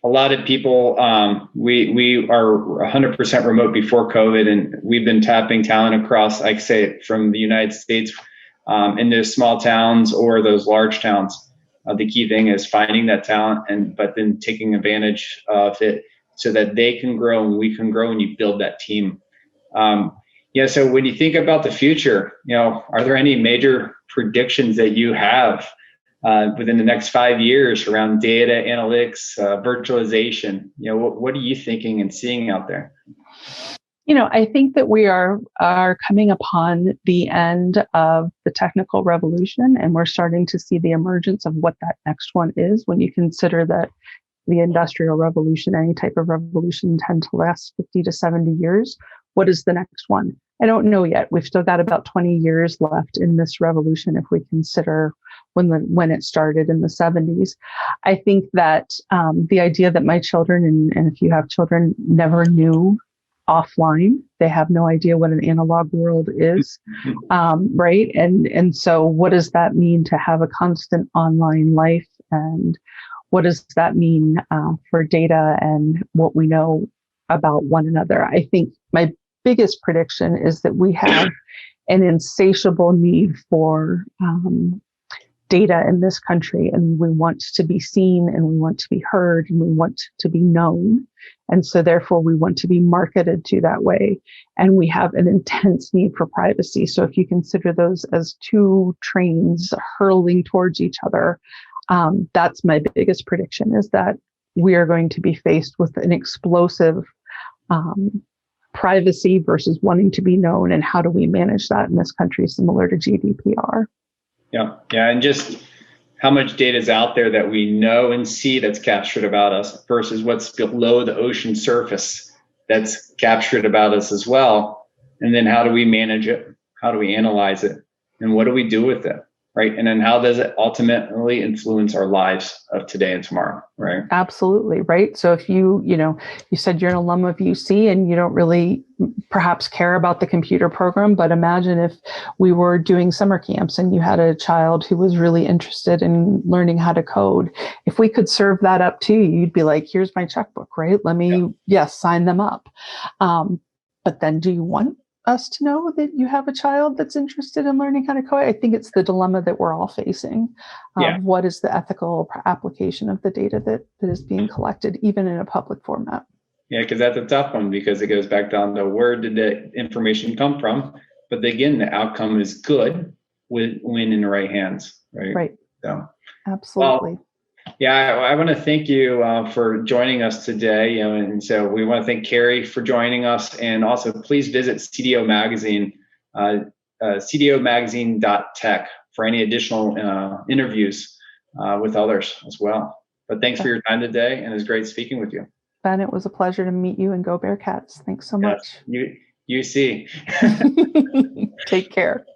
A lot of people, we are 100% remote before COVID, and we've been tapping talent across, like I say, from the United States into small towns or those large towns. The key thing is finding that talent, but then taking advantage of it so that they can grow and we can grow, and you build that team. So when you think about the future, are there any major predictions that you have within the next 5 years around data analytics, virtualization? What are you thinking and seeing out there? I think that we are coming upon the end of the technical revolution, and we're starting to see the emergence of what that next one is. When you consider that the industrial revolution, any type of revolution, tend to last 50 to 70 years. What is the next one? I don't know yet. We've still got about 20 years left in this revolution if we consider when it started in the 70s. I think that the idea that my children, and if you have children, never knew offline. They have no idea what an analog world is, right? And so what does that mean to have a constant online life? And what does that mean for data and what we know about one another? I think my biggest prediction is that we have an insatiable need for data in this country, and we want to be seen, and we want to be heard, and we want to be known. And so therefore we want to be marketed to that way. And we have an intense need for privacy. So if you consider those as two trains hurling towards each other, that's my biggest prediction, is that we are going to be faced with an explosive privacy versus wanting to be known. And how do we manage that in this country, similar to GDPR? Yeah. And just how much data is out there that we know and see that's captured about us versus what's below the ocean surface that's captured about us as well. And then how do we manage it? How do we analyze it? And what do we do with it? Right. And then how does it ultimately influence our lives of today and tomorrow? Right. Absolutely. Right. So if you said you're an alum of UC and you don't really perhaps care about the computer program, but imagine if we were doing summer camps and you had a child who was really interested in learning how to code. If we could serve that up to you, you'd be like, here's my checkbook, right? Let me, sign them up. But then do you want us to know that you have a child that's interested in learning how to code? I think it's the dilemma that we're all facing. What is the ethical application of the data that is being collected, even in a public format? Yeah, because that's a tough one, because it goes back down to where did the information come from? But again, the outcome is good when in the right hands, right? Right. So, absolutely. Well, I want to thank you for joining us today. And so we want to thank Carrie for joining us. And also, please visit CDO Magazine, cdomagazine.tech, for any additional interviews with others as well. But thanks for your time today, and it was great speaking with you. Ben, it was a pleasure to meet you, and go Bearcats. Thanks so much. You see. Take care.